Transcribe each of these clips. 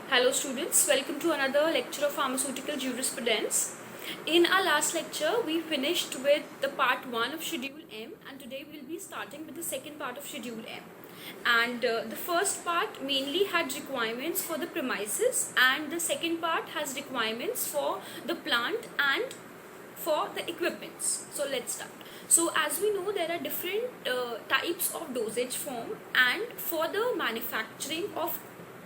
Hello students, welcome to another lecture of pharmaceutical jurisprudence. In our last lecture, we finished with the part 1 of Schedule M, and today we will be starting with the second part of Schedule M. And the first part mainly had requirements for the premises, and the second part has requirements for the plant and for the equipments. So let's start. So as we know, there are different types of dosage form, and for the manufacturing of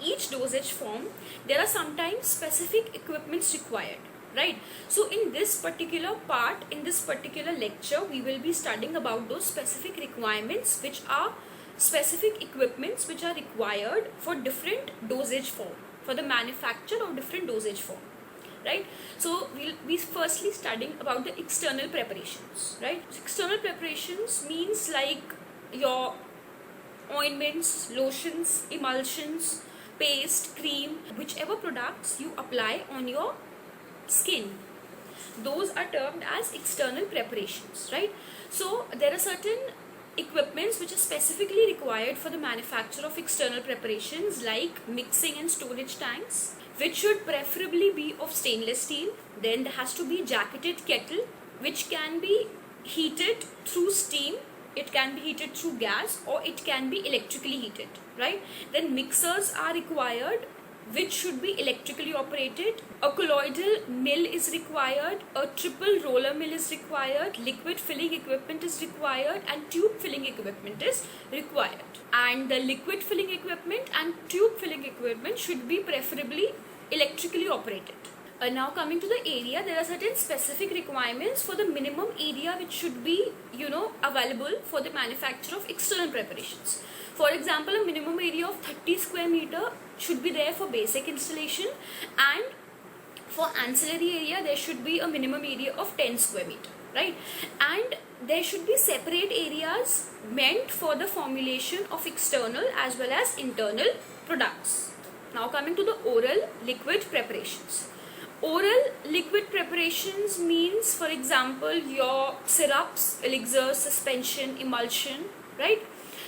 each dosage form there are sometimes specific equipments required, right? So in this particular part, in this particular lecture, we will be studying about those specific requirements, which are specific equipments which are required for different dosage form, for the manufacture of different dosage form, right? So we'll be firstly studying about the external preparations, right? So external preparations means like your ointments, lotions, emulsions, paste, cream, whichever products you apply on your skin, those are termed as external preparations, right? So there are certain equipments which are specifically required for the manufacture of external preparations, like mixing and storage tanks, which should preferably be of stainless steel. Then there has to be jacketed kettle, which can be heated through steam, it can be heated through gas, or it can be electrically heated, right? Then mixers are required, which should be electrically operated. A colloidal mill is required, a triple roller mill is required, liquid filling equipment is required, and tube filling equipment is required. And the liquid filling equipment and tube filling equipment should be preferably electrically operated. Now coming to the area, there are certain specific requirements for the minimum area which should be, available for the manufacture of external preparations. For example, a minimum area of 30 square meter should be there for basic installation, and for ancillary area there should be a minimum area of 10 square meter, right? And there should be separate areas meant for the formulation of external as well as internal products. Now coming to the oral liquid preparations. Oral liquid preparations means, for example, your syrups, elixir, suspension, emulsion, right?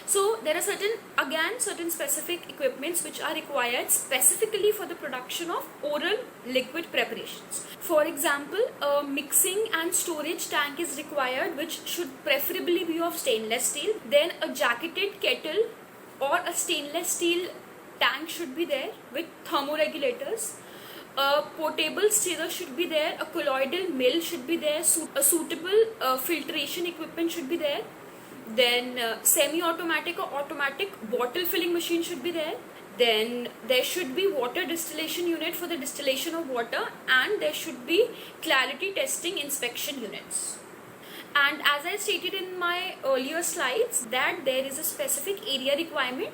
So there are certain specific equipments which are required specifically for the production of oral liquid preparations. For example, a mixing and storage tank is required, which should preferably be of stainless steel. Then a jacketed kettle or a stainless steel tank should be there with thermoregulators. A portable stirrer should be there, a colloidal mill should be there, a suitable filtration equipment should be there. Then semi-automatic or automatic bottle filling machine should be there. Then there should be water distillation unit for the distillation of water, and there should be clarity testing inspection units. And as I stated in my earlier slides, that there is a specific area requirement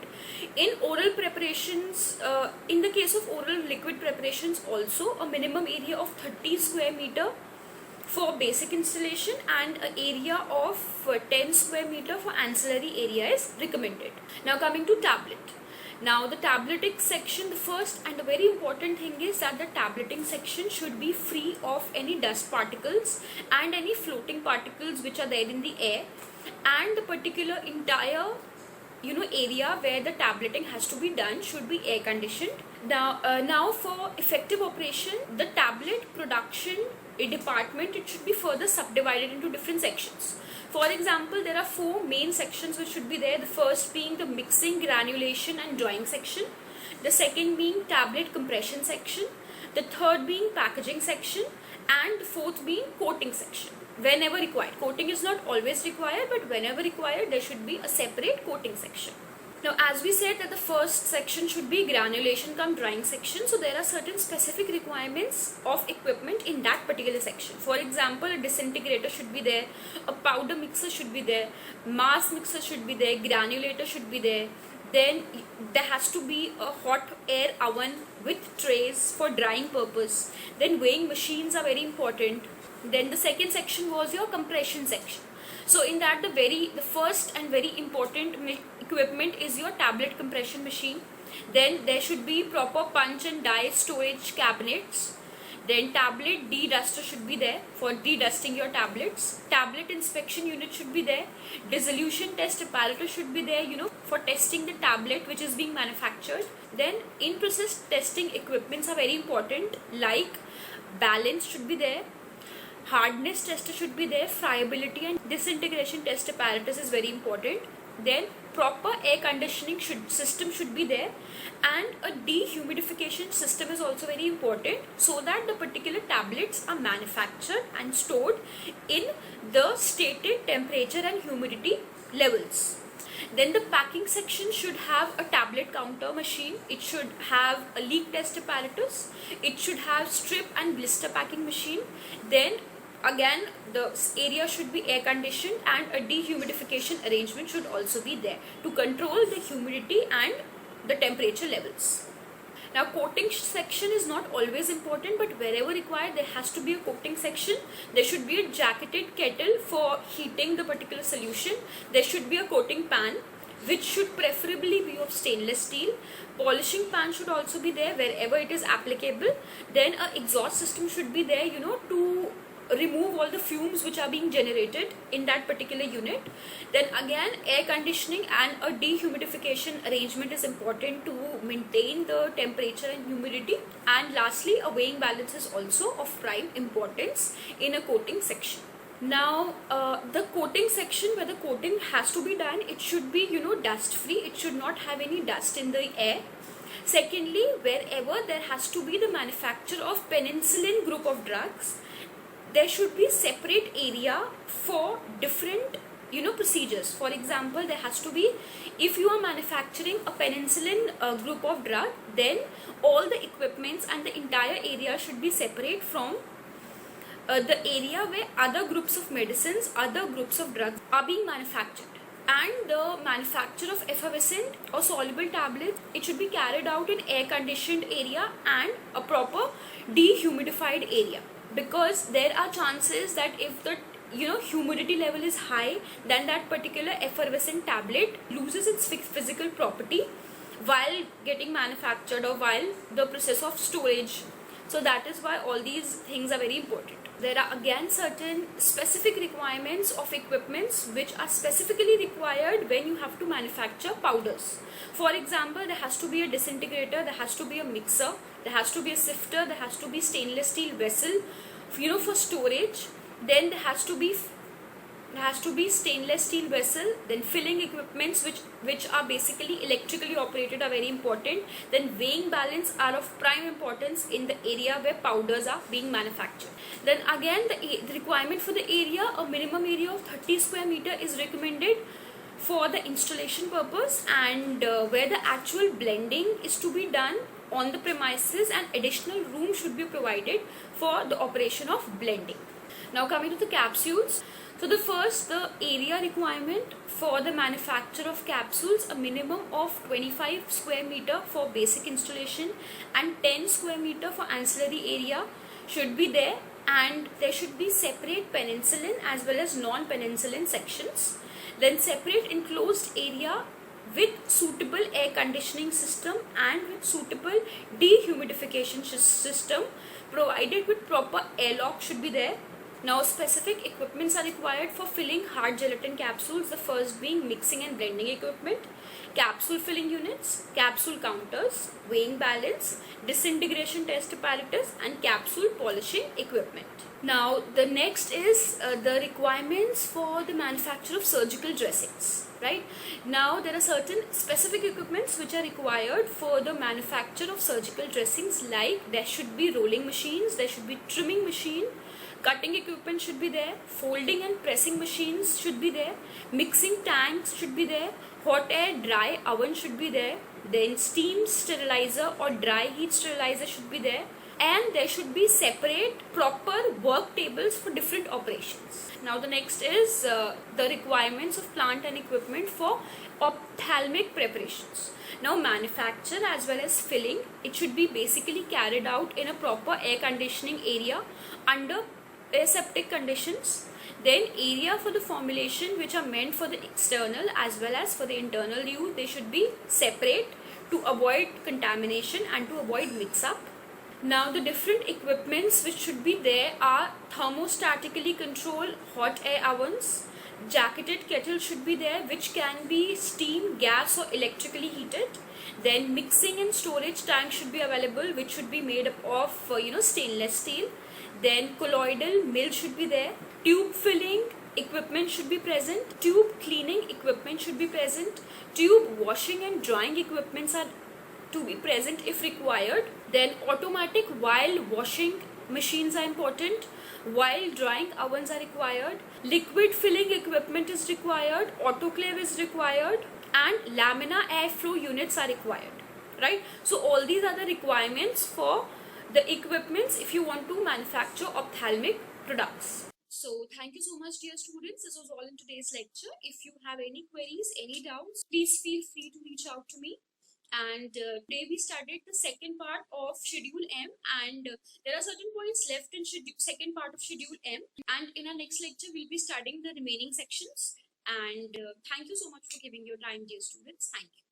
in oral preparations. In the case of oral liquid preparations also, a minimum area of 30 square meter for basic installation and an area of 10 square meter for ancillary area is recommended. Now coming to tablet. Now the tableting section, the first and the very important thing is that the tableting section should be free of any dust particles and any floating particles which are there in the air, and the particular entire area where the tableting has to be done should be air conditioned. Now for effective operation, the tablet production department, it should be further subdivided into different sections. For example, there are 4 main sections which should be there. The first being the mixing, granulation and drying section. The second being tablet compression section. The third being packaging section. And the fourth being coating section. Whenever required. Coating is not always required, but whenever required, there should be a separate coating section. Now, as we said that the first section should be granulation cum drying section, so there are certain specific requirements of equipment in that particular section. For example, a disintegrator should be there, a powder mixer should be there, mass mixer should be there, granulator should be there. Then there has to be a hot air oven with trays for drying purpose. Then weighing machines are very important. Then the second section was your compression section. So in that, the first and very important equipment is your tablet compression machine. Then there should be proper punch and die storage cabinets. Then tablet de-duster should be there for de-dusting your tablets. Tablet inspection unit should be there. Dissolution test apparatus should be there, for testing the tablet which is being manufactured. Then in-process testing equipments are very important, like balance should be there. Hardness tester should be there. Friability and disintegration test apparatus is very important. Then proper air conditioning system should be there, and a dehumidification system is also very important, so that the particular tablets are manufactured and stored in the stated temperature and humidity levels. Then the packing section should have a tablet counter machine. It should have a leak test apparatus. It should have strip and blister packing machine. Then again, the area should be air conditioned, and a dehumidification arrangement should also be there to control the humidity and the temperature levels. Now, coating section is not always important, but wherever required there has to be a coating section. There should be a jacketed kettle for heating the particular solution. There should be a coating pan, which should preferably be of stainless steel. Polishing pan should also be there wherever it is applicable. Then a exhaust system should be there, to remove all the fumes which are being generated in that particular unit. Then again, air conditioning and a dehumidification arrangement is important to maintain the temperature and humidity. And lastly, a weighing balance is also of prime importance in a coating section. Now, the coating section, where the coating has to be done, it should be, dust free. It should not have any dust in the air. Secondly, wherever there has to be the manufacture of penicillin group of drugs, there should be separate area for different procedures. For example, there has to be, if you are manufacturing a penicillin group of drug, then all the equipments and the entire area should be separate from the area where other groups of medicines, other groups of drugs are being manufactured. And the manufacture of effervescent or soluble tablets, it should be carried out in air conditioned area and a proper dehumidified area, because there are chances that if the humidity level is high, then that particular effervescent tablet loses its physical property while getting manufactured or while the process of storage. So that is why all these things are very important. There are again certain specific requirements of equipments which are specifically required when you have to manufacture powders. For example, there has to be a disintegrator, there has to be a mixer, there has to be a sifter, there has to be stainless steel vessel, for storage. Then there has to be stainless steel vessel. Then filling equipments which are basically electrically operated are very important. Then weighing balance are of prime importance in the area where powders are being manufactured. Then again, the requirement for the area, a minimum area of 30 square meter is recommended for the installation purpose, and where the actual blending is to be done on the premises, and additional room should be provided for the operation of blending. Now coming to the capsules. So the area requirement for the manufacture of capsules, a minimum of 25 square meter for basic installation and 10 square meter for ancillary area should be there, and there should be separate penicillin as well as non-penicillin sections. Then separate enclosed area with suitable air conditioning system and with suitable dehumidification system provided with proper airlock should be there. Now specific equipments are required for filling hard gelatin capsules, the first being mixing and blending equipment, capsule filling units, capsule counters, weighing balance, disintegration test apparatus, and capsule polishing equipment. Now the next is the requirements for the manufacture of surgical dressings. Right now, there are certain specific equipments which are required for the manufacture of surgical dressings, like there should be rolling machines, there should be trimming machine, cutting equipment should be there, folding and pressing machines should be there, mixing tanks should be there, hot air dry oven should be there, then steam sterilizer or dry heat sterilizer should be there, and there should be separate proper work tables for different operations. Now the next is the requirements of plant and equipment for ophthalmic preparations. Now manufacture as well as filling, it should be basically carried out in a proper air conditioning area under aseptic conditions. Then area for the formulation which are meant for the external as well as for the internal use, they should be separate to avoid contamination and to avoid mix up. Now the different equipments which should be there are thermostatically controlled hot air ovens, jacketed kettle should be there which can be steam, gas or electrically heated. Then mixing and storage tank should be available which should be made up of stainless steel. Then colloidal mill should be there. Tube filling equipment should be present. Tube cleaning equipment should be present. Tube washing and drying equipments are to be present if required. Then automatic while washing machines are important. While drying ovens are required. Liquid filling equipment is required. Autoclave is required. And laminar airflow units are required. Right? So all these are the requirements for the equipments if you want to manufacture ophthalmic products. So thank you so much, dear students. This was all in today's lecture. If you have any queries, any doubts, please feel free to reach out to me. And today we started the second part of Schedule M, and there are certain points left in second part of Schedule M, and in our next lecture we'll be studying the remaining sections. And thank you so much for giving your time, dear students. Thank you.